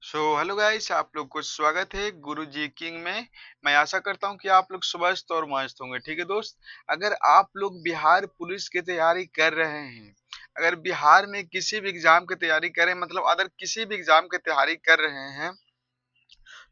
Hello guys, आप लोग को स्वागत है गुरु जी किंग में। मैं आशा करता हूं कि आप लोग स्वस्थ और मस्त होंगे। ठीक है दोस्त, अगर आप लोग बिहार पुलिस की तैयारी कर रहे हैं, अगर बिहार में किसी भी एग्जाम की तैयारी करें, मतलब अगर किसी भी एग्जाम की तैयारी कर रहे हैं,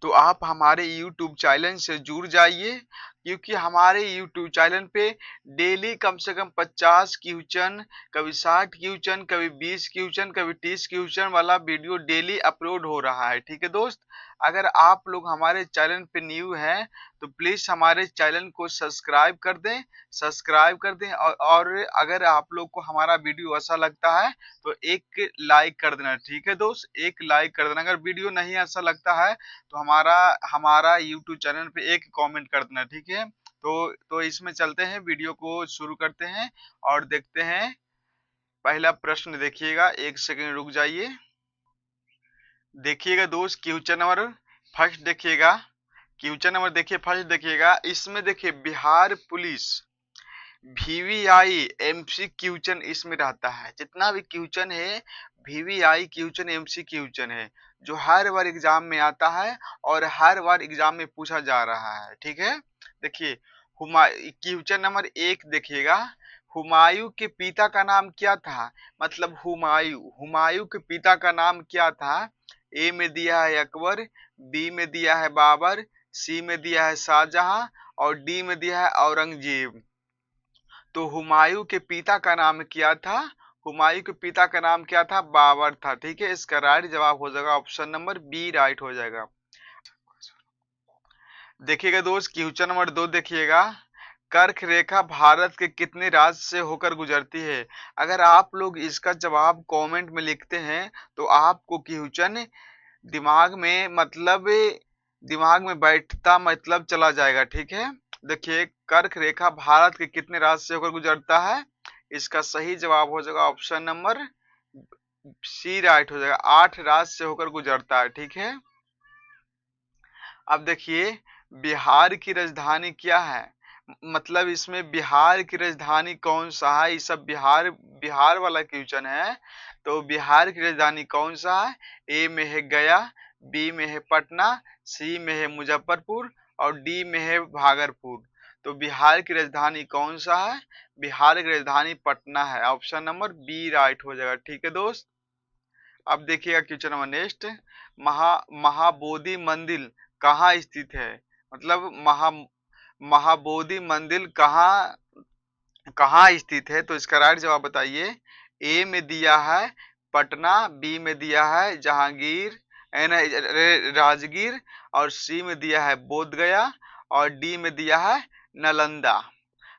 तो आप हमारे YouTube चैनल से जुड़ जाइए, क्योंकि हमारे YouTube चैनल पे डेली कम से कम 50 क्वेश्चन, कभी 60 क्वेश्चन, कभी 20 क्वेश्चन, कभी 30 क्वेश्चन वाला वीडियो डेली अपलोड हो रहा है। ठीक है दोस्त, अगर आप लोग हमारे चैनल पे न्यू हैं तो प्लीज हमारे चैनल को सब्सक्राइब कर दें और अगर आप लोग को हमारा वीडियो अच्छा लगता है तो एक लाइक कर देना। ठीक है दोस्त, एक लाइक कर देना। अगर वीडियो नहीं अच्छा लगता है तो हमारा हमारा यूट्यूब चैनल पे एक कमेंट कर देना। ठीक है, तो इसमें चलते हैं, वीडियो को शुरू करते हैं और देखते हैं। पहला प्रश्न देखिएगा, एक सेकंड रुक जाइए। देखिएगा दोस्त, क्वेश्चन नंबर फर्स्ट देखिएगा। क्वेश्चन नंबर देखिए, फर्स्ट देखिएगा। इसमें देखिए Bihar police VVI MC question इसमें रहता है। जितना भी क्वेश्चन है वीवीआई क्वेश्चन एमसी क्वेश्चन है, जो हर बार एग्जाम में आता है और हर बार एग्जाम में पूछा जा रहा है। ठीक है, देखिए क्वेश्चन नंबर एक देखिएगा। हुमायूं के पिता का नाम क्या था? मतलब हुमायूं हुमायूं के पिता का नाम क्या था? ए में दिया है अकबर, बी में दिया है बाबर, सी में दिया है शाहजहां और डी में दिया है औरंगजेब। तो हुमायूं के पिता का नाम क्या था? हुमायूं के पिता का नाम क्या था? बाबर था। ठीक है, इसका राइट जवाब हो जाएगा ऑप्शन नंबर बी, राइट हो जाएगा। देखिएगा दोस्त, क्वेश्चन नंबर दो देखिएगा। कर्क रेखा भारत के कितने राज्य से होकर गुजरती है? अगर आप लोग इसका जवाब कमेंट में लिखते हैं तो आपको क्वेश्चन दिमाग में मतलब दिमाग में बैठता मतलब चला जाएगा। ठीक है, देखिए कर्क रेखा भारत के कितने राज्य से होकर गुजरता है? इसका सही जवाब हो जाएगा ऑप्शन नंबर सी, राइट हो जाएगा। 8 राज्य से होकर गुजरता है। ठीक है, अब देखिए बिहार की राजधानी क्या है? मतलब इसमें बिहार की राजधानी कौन सा है? ये सब बिहार बिहार वाला क्वेश्चन है। तो बिहार की राजधानी कौन सा है? ए में है गया, बी में है पटना, सी में है मुजफ्फरपुर और डी में है भागलपुर। तो बिहार की राजधानी कौन सा है? बिहार की राजधानी पटना है। ऑप्शन नंबर बी राइट हो जाएगा। ठीक है दोस्त, अब देखिएगा क्वेश्चन नंबर नेक्स्ट। महाबोधि मंदिर कहाँ स्थित है? मतलब महाबोधि मंदिर कहाँ कहाँ स्थित है? तो इसका राइट जवाब बताइए। ए में दिया है पटना, बी में दिया है जहांगीर राजगीर और सी में दिया है बोध गया और डी में दिया है नालंदा।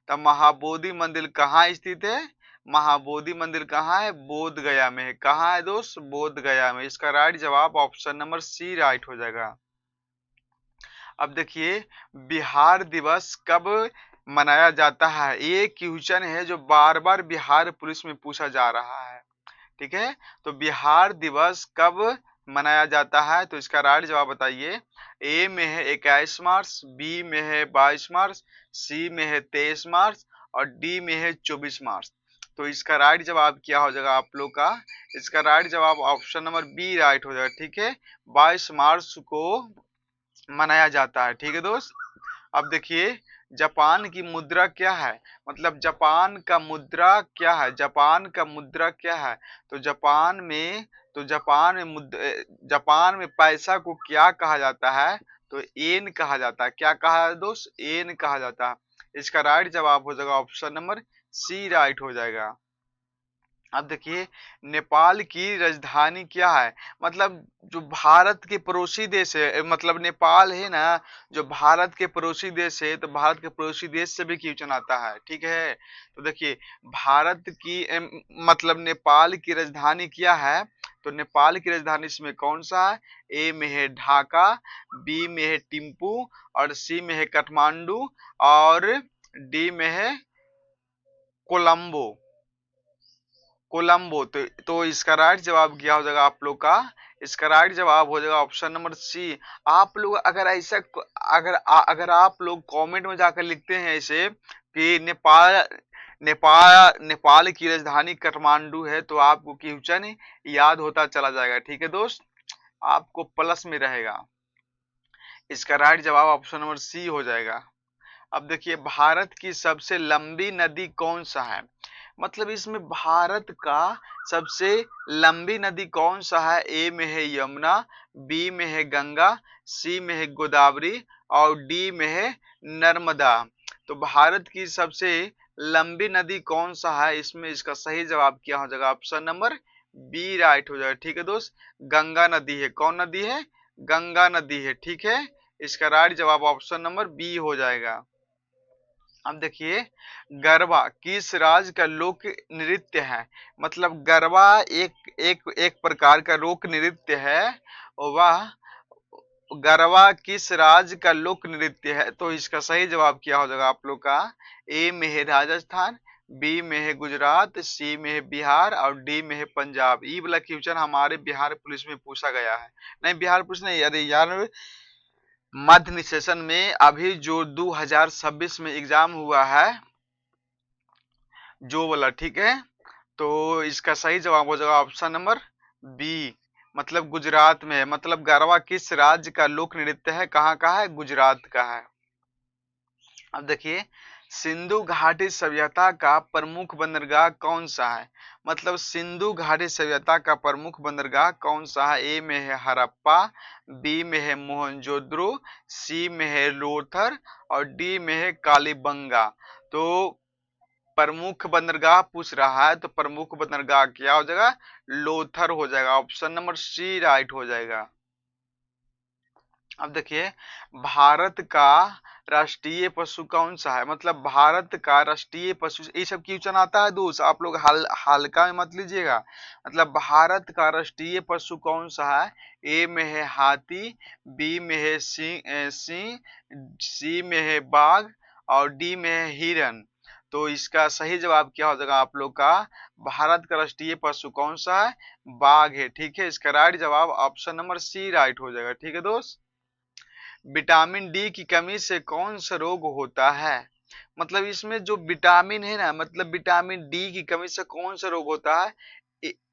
तब महाबोधि मंदिर कहाँ स्थित है? महाबोधि मंदिर कहाँ है? बोध गया में है। कहाँ है दोस्त? बोध गया में। इसका राइट जवाब ऑप्शन नंबर सी राइट हो जाएगा। अब देखिए बिहार दिवस कब मनाया जाता है? ये क्वेश्चन है जो बार बार बिहार पुलिस में पूछा जा रहा है। ठीक है, तो बिहार दिवस कब मनाया जाता है? तो इसका राइट जवाब बताइए। ए में है 21 मार्च, बी में है 22 मार्च, सी में है 23 मार्च और डी में है 24 मार्च। तो इसका राइट जवाब क्या हो जाएगा आप लोग का? इसका राइट जवाब ऑप्शन नंबर बी राइट हो जाएगा। ठीक है, 22 मार्च को मनाया जाता है। ठीक है दोस्त, अब देखिए जापान की मुद्रा क्या है? मतलब जापान का मुद्रा क्या है? जापान का मुद्रा क्या है? तो जापान में पैसा को क्या कहा जाता है? तो येन कहा जाता है। क्या कहा है दोस्त? येन कहा जाता है। इसका राइट जवाब हो जाएगा ऑप्शन नंबर सी, राइट हो जाएगा। अब देखिए नेपाल की राजधानी क्या है? मतलब जो भारत के पड़ोसी देश है, मतलब नेपाल है ना, जो भारत के पड़ोसी देश है, तो भारत के पड़ोसी देश से भी क्वेश्चन आता है। ठीक है, तो देखिए भारत की मतलब नेपाल की राजधानी क्या है? तो नेपाल की राजधानी इसमें कौन सा है? ए में है ढाका, बी में है टिम्पू और सी में है काठमांडू और डी में है कोलंबो। कोलंबो। तो इसका राइट जवाब क्या हो जाएगा आप लोग का? इसका राइट जवाब हो जाएगा ऑप्शन नंबर सी। आप लोग अगर ऐसा अगर आप लोग कमेंट में जाकर लिखते हैं ऐसे कि नेपाल की राजधानी काठमांडू है, तो आपको क्वेश्चन याद होता चला जाएगा। ठीक है दोस्त, आपको प्लस में रहेगा। इसका राइट जवाब ऑप्शन नंबर सी हो जाएगा। अब देखिए भारत की सबसे लंबी नदी कौन सा है? मतलब इसमें भारत का सबसे लंबी नदी कौन सा है? ए में है यमुना, बी में है गंगा, सी में है गोदावरी और डी में है नर्मदा। तो भारत की सबसे लंबी नदी कौन सा है? इसमें इसका सही जवाब क्या हो जाएगा? ऑप्शन नंबर बी राइट हो जाएगा। ठीक है दोस्त, गंगा नदी है। कौन नदी है? गंगा नदी है। ठीक है, इसका राइट जवाब ऑप्शन नंबर बी हो जाएगा। अब देखिए गरबा किस राज्य का लोक नृत्य है? मतलब गरबा एक एक एक प्रकार का लोक नृत्य है। वह गरबा किस राज्य का लोक नृत्य है? तो इसका सही जवाब क्या हो जाएगा आप लोग का? ए में है राजस्थान, बी में है गुजरात, सी में है बिहार और डी में है पंजाब। ई वाला क्वेश्चन हमारे बिहार पुलिस में पूछा गया है। नहीं बिहार पुलिस नहीं, अरे यार मध्य सेशन में अभी जो 2026 में एग्जाम हुआ है जो वाला, ठीक है। तो इसका सही जवाब हो जाएगा ऑप्शन नंबर बी, मतलब गुजरात में है। मतलब गरबा किस राज्य का लोक नृत्य है? कहाँ का है? गुजरात का है। अब देखिए सिंधु घाटी सभ्यता का प्रमुख बंदरगाह कौन सा है? मतलब सिंधु घाटी सभ्यता का प्रमुख बंदरगाह कौन सा है? ए में है हड़प्पा, बी में है मोहनजोदड़ो, सी में है लोथर और डी में है कालीबंगा। तो प्रमुख बंदरगाह पूछ रहा है तो प्रमुख बंदरगाह क्या हो जाएगा? लोथर हो जाएगा। ऑप्शन नंबर सी राइट हो जाएगा। अब देखिए भारत का राष्ट्रीय पशु कौन सा है? मतलब भारत का राष्ट्रीय पशु, ये सब क्वेश्चन आता है दोस्त, आप लोग हल्का में मत लीजिएगा। मतलब भारत का राष्ट्रीय पशु कौन सा है? ए में है हाथी, बी में है सिंह, सी में है बाघ और डी में है हिरन। तो इसका सही जवाब क्या हो जाएगा आप लोग का? भारत का राष्ट्रीय पशु कौन सा है? बाघ है। ठीक है, इसका राइट जवाब ऑप्शन नंबर सी राइट हो जाएगा। ठीक है दोस्त, विटामिन डी की कमी से कौन सा रोग होता है? मतलब इसमें जो विटामिन है ना, मतलब विटामिन डी की कमी से कौन सा रोग होता है?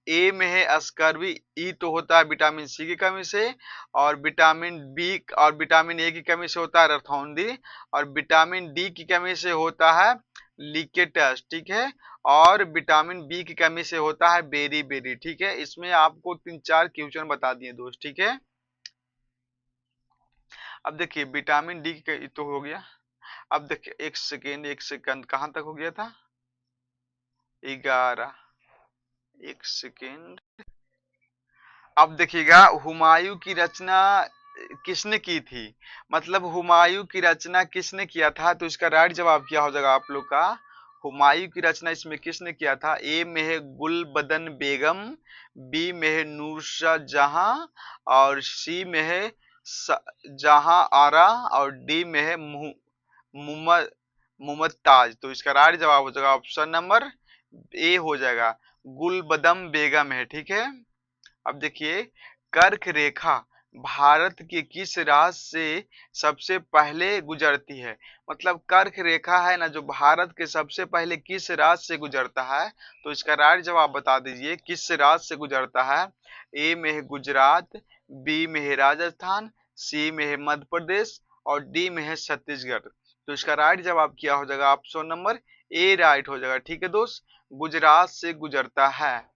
ए में है स्कर्वी, ई तो होता है विटामिन सी की कमी से, और विटामिन बी और विटामिन ए की कमी से होता है रतौंधी, और विटामिन डी की कमी से होता है लिकेटस। ठीक है, और विटामिन बी की कमी से होता है बेरी बेरी। ठीक है, इसमें आपको 3-4 क्वेश्चन बता दिए दोस्त। ठीक है, अब देखिए विटामिन डी का तो हो गया। अब देखिए एक सेकेंड कहाँ तक हो गया था? 11, एक सेकेंड। अब देखिएगा हुमायूं की रचना किसने की थी? मतलब हुमायूं की रचना किसने किया था? तो इसका राइट जवाब क्या हो जाएगा आप लोग का? हुमायूं की रचना इसमें किसने किया था? ए में है गुलबदन बेगम, बी में है नूरशाह जहां और सी में है जहां आरा और डी में है मुमताज। मुमताज। तो इसका राइट जवाब हो जाएगा ऑप्शन नंबर ए हो जाएगा, गुलबदम बेगम है। ठीक है, अब देखिए कर्क रेखा भारत के किस राज्य से सबसे पहले गुजरती है? मतलब कर्क रेखा है ना जो भारत के सबसे पहले किस राज्य से गुजरता है? तो इसका राइट जवाब बता दीजिए, किस राज्य से गुजरता है? ए में है गुजरात, बी में है राजस्थान, सी में है मध्य प्रदेश और डी में है छत्तीसगढ़। तो इसका राइट जवाब क्या हो जाएगा? ऑप्शन नंबर ए राइट हो जाएगा। ठीक है दोस्त, गुजरात से गुजरता है।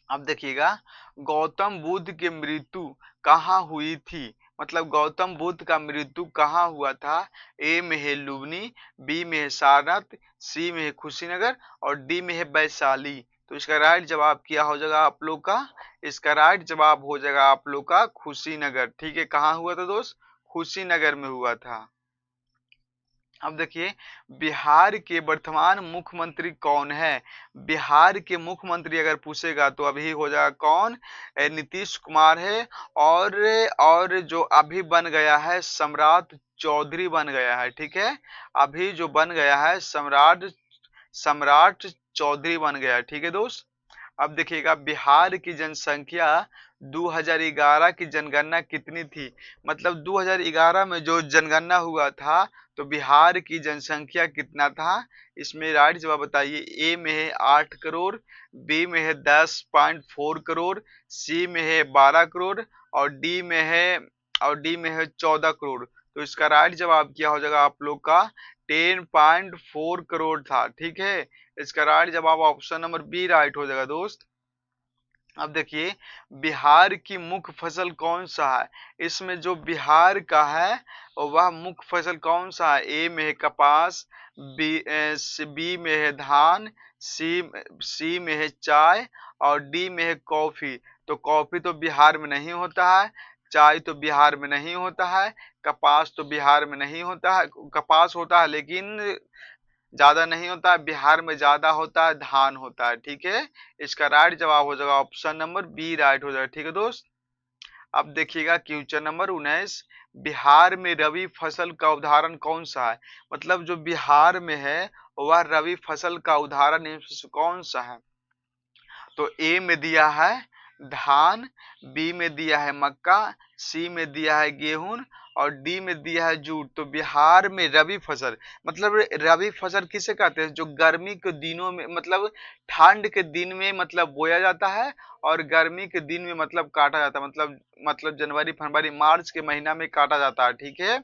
अब देखिएगा गौतम बुद्ध की मृत्यु कहाँ हुई थी? मतलब गौतम बुद्ध का मृत्यु कहाँ हुआ था? ए में है लुबनी, बी में है सारनाथ, सी में है कुशीनगर और डी में है वैशाली। तो इसका राइट जवाब क्या हो जाएगा आप लोग का? इसका राइट जवाब हो जाएगा आप लोग का कुशीनगर। ठीक है, कहाँ हुआ था दोस्त? कुशीनगर में हुआ था। अब देखिए बिहार के वर्तमान मुख्यमंत्री कौन है? बिहार के मुख्यमंत्री अगर पूछेगा तो अभी हो जाएगा कौन? नीतीश कुमार है। और जो अभी बन गया है सम्राट चौधरी बन गया है। ठीक है, अभी जो बन गया है सम्राट सम्राट चौधरी बन गया है। ठीक है दोस्त, अब देखिएगा बिहार की जनसंख्या 2011 की जनगणना कितनी थी। मतलब 2011 में जो जनगणना हुआ था तो बिहार की जनसंख्या कितना था। इसमें राइट जवाब बताइए। ए में है 8 करोड़, बी में है 10.4 करोड़, सी में है 12 करोड़ और डी में है 14 करोड़। तो इसका राइट जवाब क्या हो जाएगा आप लोग का 10.4 करोड़ था। ठीक है, इसका राइट जवाब ऑप्शन नंबर बी राइट हो जाएगा दोस्त। अब देखिए बिहार की मुख्य फसल कौन सा है। इसमें जो बिहार का है वह मुख्य फसल कौन सा है। ए में है कपास, बी में है धान, सी में है चाय और डी में है कॉफी। तो कॉफी तो बिहार में नहीं होता है, चाय तो बिहार में नहीं होता है, कपास तो बिहार में नहीं होता है। कपास होता है लेकिन ज्यादा नहीं होता है, बिहार में ज्यादा होता है, धान होता है। ठीक है, इसका राइट जवाब हो जाएगा ऑप्शन नंबर बी राइट हो जाएगा। ठीक है दोस्त। अब देखिएगा क्वेश्चन नंबर 19, बिहार में रबी फसल का उदाहरण कौन सा है। मतलब जो बिहार में है वह रबी फसल का उदाहरण इनमें से कौन सा है। तो ए में दिया है धान, बी में दिया है मक्का, सी में दिया है गेहूं और डी में दिया है जूट। तो बिहार में रबी फसल, मतलब रबी फसल किसे कहते हैं, जो गर्मी के दिनों में मतलब ठंड के दिन में मतलब बोया जाता है और गर्मी के दिन में मतलब काटा जाता है। मतलब जनवरी फरवरी मार्च के महीना में काटा जाता है। ठीक है,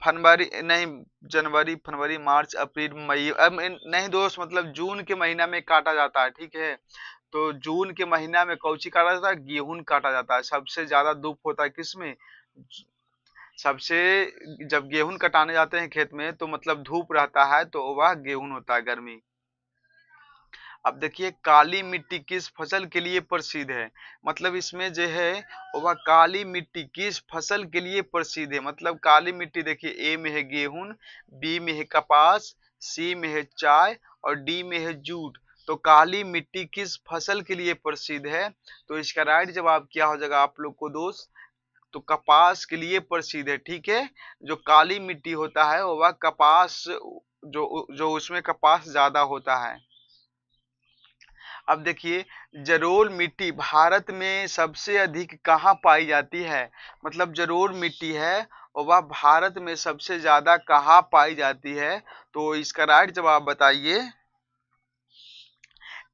फरवरी नहीं, जनवरी फरवरी मार्च अप्रैल मई, अब नहीं दोस्त, मतलब जून के महीना में काटा जाता है। ठीक है, तो जून के महीना में कौची काटा जाता है, गेहूं काटा जाता है। सबसे ज्यादा धूप होता है किसमें, सबसे, जब गेहूं कटाने जाते हैं खेत में तो मतलब धूप रहता है तो वह गेहूं होता है गर्मी। अब देखिए काली मिट्टी किस फसल के लिए प्रसिद्ध है। मतलब इसमें जो है वह काली मिट्टी किस फसल के लिए प्रसिद्ध है। मतलब काली मिट्टी देखिए ए में है गेहूं, बी में है कपास, सी में है चाय और डी में है जूट। तो काली मिट्टी किस फसल के लिए प्रसिद्ध है। तो इसका राइट जवाब क्या हो जाएगा आप लोग को दोस्त, तो कपास के लिए प्रसिद्ध है। ठीक है, जो काली मिट्टी होता है वह कपास, जो जो उसमें कपास ज्यादा होता है। अब देखिए जलोढ़ मिट्टी भारत में सबसे अधिक कहाँ पाई जाती है। मतलब जलोढ़ मिट्टी है और वह भारत में सबसे ज्यादा कहाँ पाई जाती है। तो इसका राइट जवाब बताइए।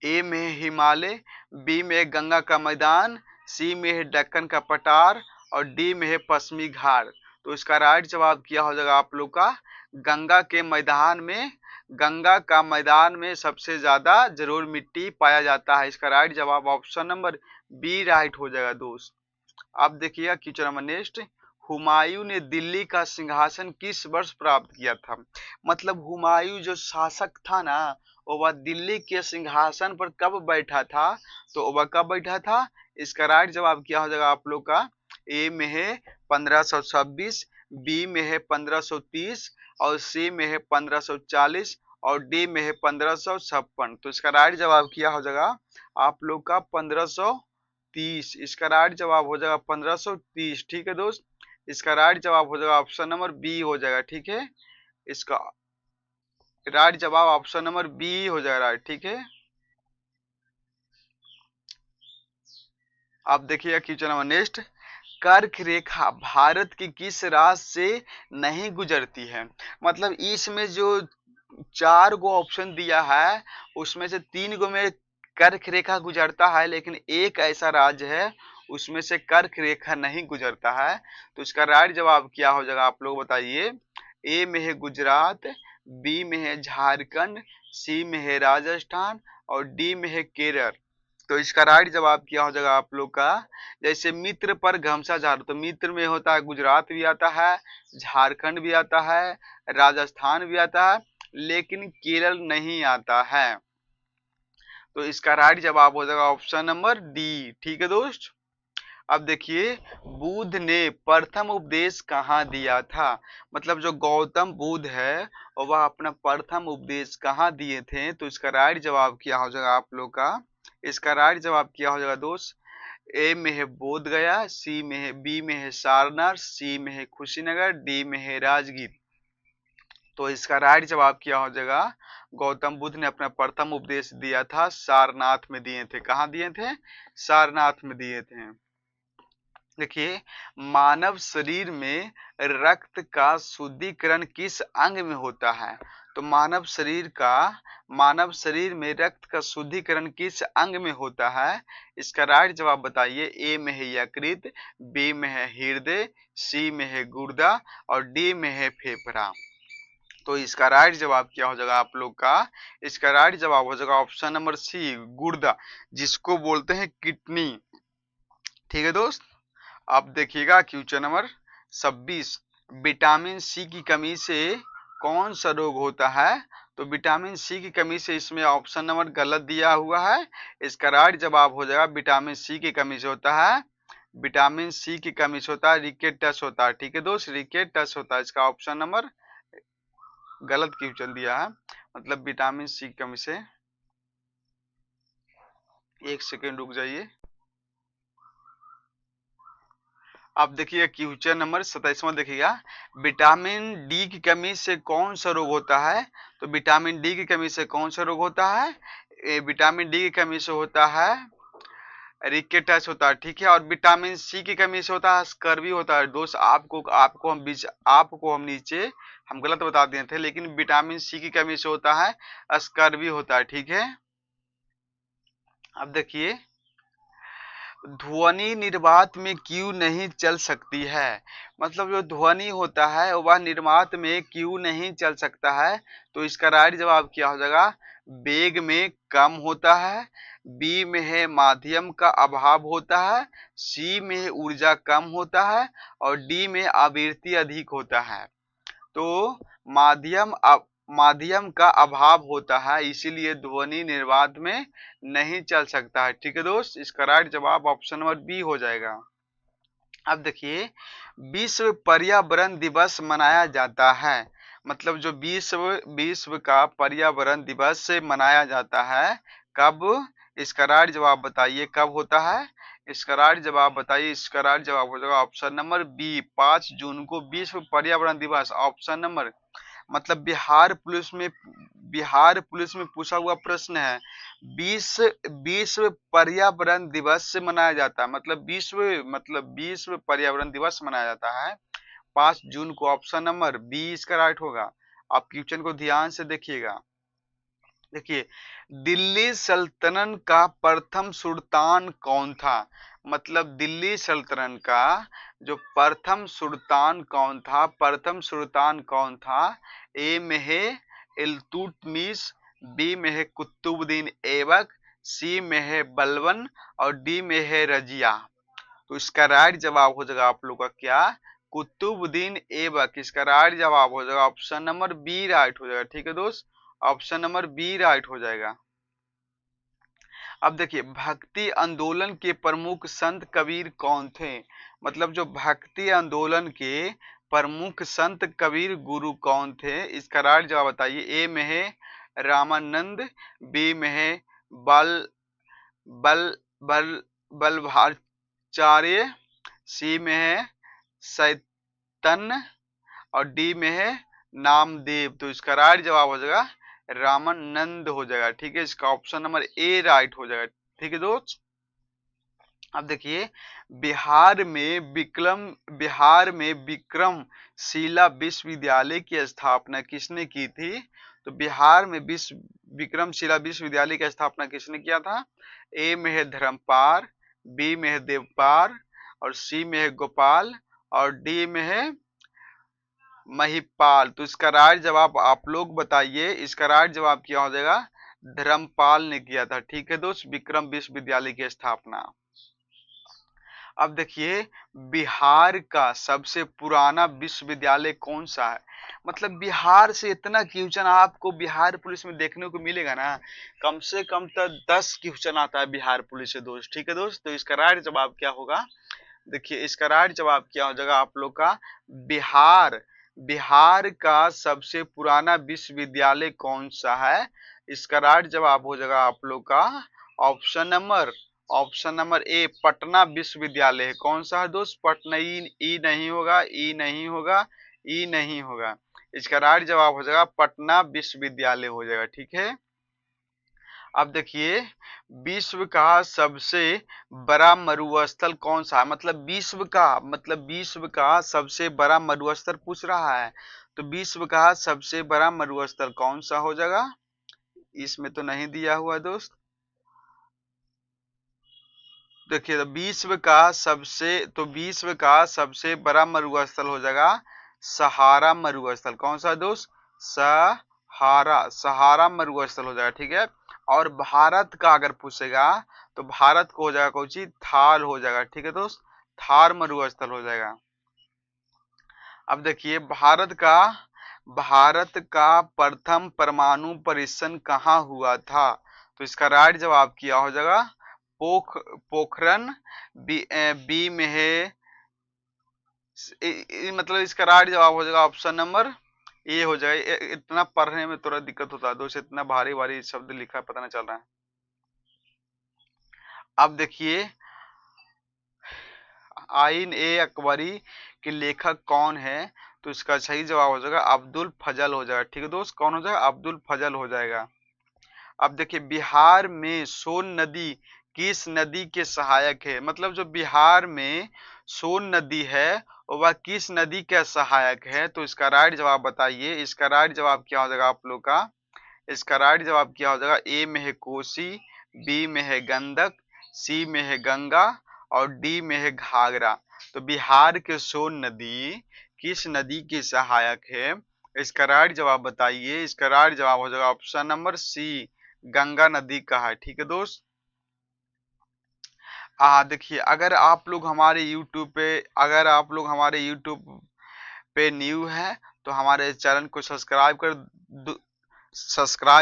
ए में हिमालय, बी में गंगा का मैदान, सी में है दक्कन का पठार और डी में है पश्चिमी घाट। तो इसका राइट जवाब क्या हो जाएगा आप लोग का, गंगा के मैदान में, गंगा का मैदान में सबसे ज्यादा जलोढ़ मिट्टी पाया जाता है। इसका राइट जवाब ऑप्शन नंबर बी राइट हो जाएगा दोस्त। अब देखिएगा क्वेश्चन नंबर नेक्स्ट, हुमायूं ने दिल्ली का सिंहासन किस वर्ष प्राप्त किया था। मतलब हुमायूं जो शासक था ना, वो वह दिल्ली के सिंहासन पर कब बैठा था। तो वह कब बैठा था, इसका राइट जवाब क्या हो जाएगा आप लोग का, ए में है 1526, बी में है 1530 और सी में है 1540 और डी में है 1556। तो इसका राइट जवाब क्या हो जाएगा आप लोग का 1530। इसका राइट जवाब हो जाएगा 1530। ठीक है दोस्त, इसका राइट जवाब हो जाएगा ऑप्शन नंबर बी हो जाएगा। ठीक है, इसका राइट जवाब ऑप्शन नंबर बी हो जाएगा राइट। ठीक है, अब देखिए क्वेश्चन नंबर नेक्स्ट, कर्क रेखा भारत की किस राज्य से नहीं गुजरती है। मतलब इसमें जो 4 गो ऑप्शन दिया है उसमें से 3 गो में कर्क रेखा गुजरता है, लेकिन एक ऐसा राज्य है उसमें से कर्क रेखा नहीं गुजरता है। तो इसका राइट जवाब क्या हो जाएगा आप लोग बताइए। ए में है गुजरात, बी में है झारखंड, सी में है राजस्थान और डी में है केरल। तो इसका राइट जवाब क्या हो जाएगा आप लोग का, जैसे मित्र पर घमसा झाड़, तो मित्र में होता है गुजरात भी आता है, झारखंड भी आता है, राजस्थान भी आता है, लेकिन केरल नहीं आता है। तो इसका राइट जवाब हो जाएगा ऑप्शन नंबर डी। ठीक है दोस्त। अब देखिए बुद्ध ने प्रथम उपदेश कहाँ दिया था। मतलब जो गौतम बुद्ध है वह अपना प्रथम उपदेश कहाँ दिए थे। तो इसका राइट जवाब क्या हो जाएगा आप लोग का, इसका राइट जवाब क्या हो जाएगा दोस्त, ए में है बोध गया, सी में है, बी में है सारनाथ, सी में है कुशीनगर, डी में है राजगीर। तो इसका राइट जवाब क्या हो जाएगा? गौतम बुद्ध ने अपना प्रथम उपदेश दिया था सारनाथ में दिए थे। कहाँ दिए थे? सारनाथ में दिए थे। देखिए, मानव शरीर में रक्त का शुद्धिकरण किस अंग में होता है? तो मानव शरीर में रक्त का शुद्धिकरण किस अंग में होता है? इसका राइट जवाब बताइए। ए में है यकृत, बी में है हृदय, सी में है गुर्दा और डी में है फेफड़ा। तो इसका राइट जवाब क्या हो जाएगा आप लोग का? इसका राइट जवाब हो जाएगा ऑप्शन नंबर सी, गुर्दा, जिसको बोलते हैं किडनी। ठीक है दोस्त। अब देखिएगा क्वेश्चन नंबर 26, विटामिन सी की कमी से कौन सा रोग होता है? तो विटामिन सी की कमी से इसमें ऑप्शन नंबर गलत दिया हुआ है। इसका राइट जवाब हो जाएगा विटामिन सी की कमी से होता है, विटामिन सी की कमी से होता है रिकेटस होता है। ठीक है दोस्त, रिकेटस होता है। इसका ऑप्शन नंबर गलत क्वेश्चन दिया है, मतलब विटामिन सी की कमी से। एक सेकेंड रुक जाइए। अब देखिए क्वेश्चन नंबर 27वां देखिएगा, विटामिन डी की कमी से कौन सा रोग होता है? तो विटामिन डी की कमी से कौन सा रोग होता है? विटामिन डी की कमी से होता है रिकेटस होता है। ठीक है, और विटामिन सी की कमी से होता है स्कर्वी होता है। दोस्त आपको हम नीचे हम गलत बता दिए थे, लेकिन विटामिन सी की कमी से होता है स्कर्वी होता है। ठीक है। अब देखिए, ध्वनि निर्वात में क्यों नहीं चल सकती है? मतलब जो ध्वनि होता है वह निर्वात में क्यों नहीं चल सकता है? तो इसका राइट जवाब क्या हो जाएगा? वेग में कम होता है, बी में है माध्यम का अभाव होता है, सी में है ऊर्जा कम होता है और डी में आवृत्ति अधिक होता है। तो माध्यम का अभाव होता है, इसीलिए ध्वनि निर्वात में नहीं चल सकता है। ठीक है दोस्त, इसका राइट जवाब ऑप्शन नंबर बी हो जाएगा। अब देखिए, विश्व पर्यावरण दिवस मनाया जाता है, मतलब जो विश्व का पर्यावरण दिवस मनाया जाता है कब? इसका राइट जवाब बताइए कब होता है? इसका राइट जवाब बताइए। इसका राइट जवाब हो जाएगा ऑप्शन नंबर बी, 5 जून को विश्व पर्यावरण दिवस। ऑप्शन नंबर, मतलब बिहार पुलिस में पूछा हुआ प्रश्न है, विश्व विश्व पर्यावरण दिवस से मनाया जाता है, मतलब विश्व पर्यावरण दिवस मनाया जाता है 5 जून को। ऑप्शन नंबर बी इसका राइट होगा। आप क्वेश्चन को ध्यान से देखिएगा। देखिए, दिल्ली सल्तनत का प्रथम सुल्तान कौन था? मतलब दिल्ली सल्तनत का जो प्रथम सुल्तान कौन था? प्रथम सुल्तान कौन था? ए में है इल्तुतमिश, बी में है कुतुबुद्दीन ऐबक, सी में है बलबन और डी में है रजिया। तो इसका राइट जवाब हो जाएगा आप लोग का क्या? कुतुबुद्दीन ऐबक। इसका राइट जवाब हो जाएगा ऑप्शन नंबर बी राइट हो जाएगा। ठीक है दोस्त, ऑप्शन नंबर बी राइट हो जाएगा। अब देखिए, भक्ति आंदोलन के प्रमुख संत कबीर कौन थे? मतलब जो भक्ति आंदोलन के प्रमुख संत कबीर गुरु कौन थे? इसका राइट जवाब बताइए। ए में है रामानंद, बी में है बल बल बल बल्लभाचार्य, सी में है सैतन्य और डी में है नामदेव। तो इसका राइट जवाब हो जाएगा रामानंद हो जाएगा। ठीक है, इसका ऑप्शन नंबर ए राइट हो जाएगा। ठीक है दोस्त। अब देखिए, बिहार में विक्रमशिला विश्वविद्यालय की स्थापना किसने की थी? तो बिहार में विक्रमशिला विश्वविद्यालय की स्थापना किसने किया था? ए में है धर्मपाल, बी में है देवपाल और सी में है गोपाल और डी में है महिपाल। तो इसका राइट जवाब आप लोग बताइए। इसका राइट जवाब क्या हो जाएगा? धर्मपाल ने किया था। ठीक है दोस्त, विक्रम विश्वविद्यालय की स्थापना। अब देखिए, बिहार का सबसे पुराना विश्वविद्यालय कौन सा है? मतलब बिहार से इतना क्वेश्चन आपको बिहार पुलिस में देखने को मिलेगा ना, कम से कम तो 10 क्वेश्चन आता है बिहार पुलिस से दोस्त। ठीक है दोस्त, तो इसका राइट जवाब क्या होगा? देखिए, इसका राइट जवाब क्या हो जाएगा आप लोग का? बिहार बिहार का सबसे पुराना विश्वविद्यालय कौन सा है? इसका राइट जवाब हो जाएगा आप लोग का ऑप्शन नंबर ए, पटना विश्वविद्यालय है। कौन सा है दोस्त? पटना। ई नहीं होगा, ई नहीं होगा, ई नहीं होगा। इसका राइट जवाब हो जाएगा पटना विश्वविद्यालय हो जाएगा। ठीक है। अब देखिए, विश्व का सबसे बड़ा मरुस्थल कौन सा है? मतलब विश्व का सबसे बड़ा मरुस्थल पूछ रहा है। तो विश्व का सबसे बड़ा मरुस्थल कौन सा हो जाएगा? इसमें तो नहीं दिया हुआ दोस्त। देखिए, विश्व का सबसे बड़ा मरुस्थल हो जाएगा सहारा मरुस्थल। कौन सा दोस्त? सहारा मरुस्थल हो जाएगा। ठीक है। और भारत का अगर पूछेगा तो भारत को हो जाएगा कौन सी? थार हो जाएगा। ठीक है दोस्त, थार मरुस्थल हो जाएगा। अब देखिए, भारत का प्रथम परमाणु परीक्षण कहाँ हुआ था? तो इसका राइट जवाब क्या हो जाएगा? पोखरण बी में है। मतलब इसका राइट जवाब हो जाएगा ऑप्शन नंबर ए हो जाएगा। इतना पढ़ने में थोड़ा दिक्कत होता है दोस्त, इतना भारी भारी शब्द लिखा है, पता नहीं चल रहा है। अब देखिए, आइन ए अकबरी के लेखक कौन है? तो इसका सही जवाब हो जाएगा अब्दुल फजल हो जाएगा। ठीक है दोस्त, कौन हो जाएगा? अब्दुल फजल हो जाएगा। अब देखिए, बिहार में सोन नदी किस नदी के सहायक है? मतलब जो बिहार में सोन नदी है वह किस नदी का सहायक है? तो इसका राइट जवाब बताइए। इसका राइट जवाब क्या हो जाएगा आप लोग का? इसका राइट जवाब क्या हो जाएगा? ए में है कोसी, बी में है गंडक, सी में है गंगा और डी में है घाघरा। तो बिहार के सोन नदी किस नदी की सहायक है? इसका राइट जवाब बताइए। इसका राइट जवाब हो जाएगा ऑप्शन नंबर सी, गंगा नदी का है। ठीक है दोस्त। देखिए, अगर आप लोग हमारे यूट्यूब पे न्यू है तो हमारे चैनल को सब्सक्राइब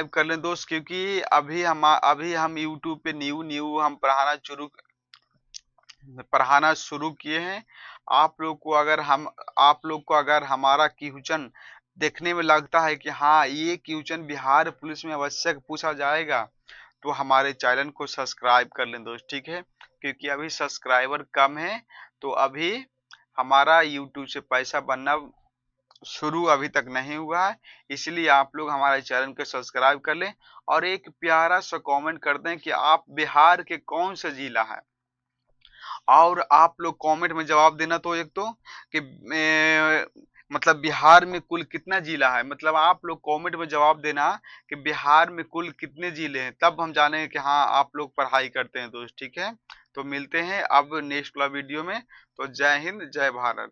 कर लें दोस्त, क्योंकि अभी हम यूट्यूब पे न्यू न्यू हम पढ़ाना शुरू किए हैं। आप लोग को अगर हमारा क्वेश्चन देखने में लगता है कि हाँ, ये क्वेश्चन बिहार पुलिस में आवश्यक पूछा जाएगा, तो हमारे चैनल को सब्सक्राइब कर लें दोस्त। ठीक है, क्योंकि अभी सब्सक्राइबर कम है, तो अभी हमारा यूट्यूब से पैसा बनना शुरू अभी तक नहीं हुआ है। इसलिए आप लोग हमारे चैनल को सब्सक्राइब कर लें और एक प्यारा सा कमेंट कर दें कि आप बिहार के कौन सा जिला है। और आप लोग कमेंट में जवाब देना, तो एक तो कि मतलब बिहार में कुल कितना जिला है। मतलब आप लोग कमेंट में जवाब देना कि बिहार में कुल कितने जिले हैं, तब हम जानेंगे कि हाँ, आप लोग पढ़ाई करते हैं दोस्त। ठीक है, तो मिलते हैं अब नेक्स्ट वाला वीडियो में। तो जय हिंद, जय भारत।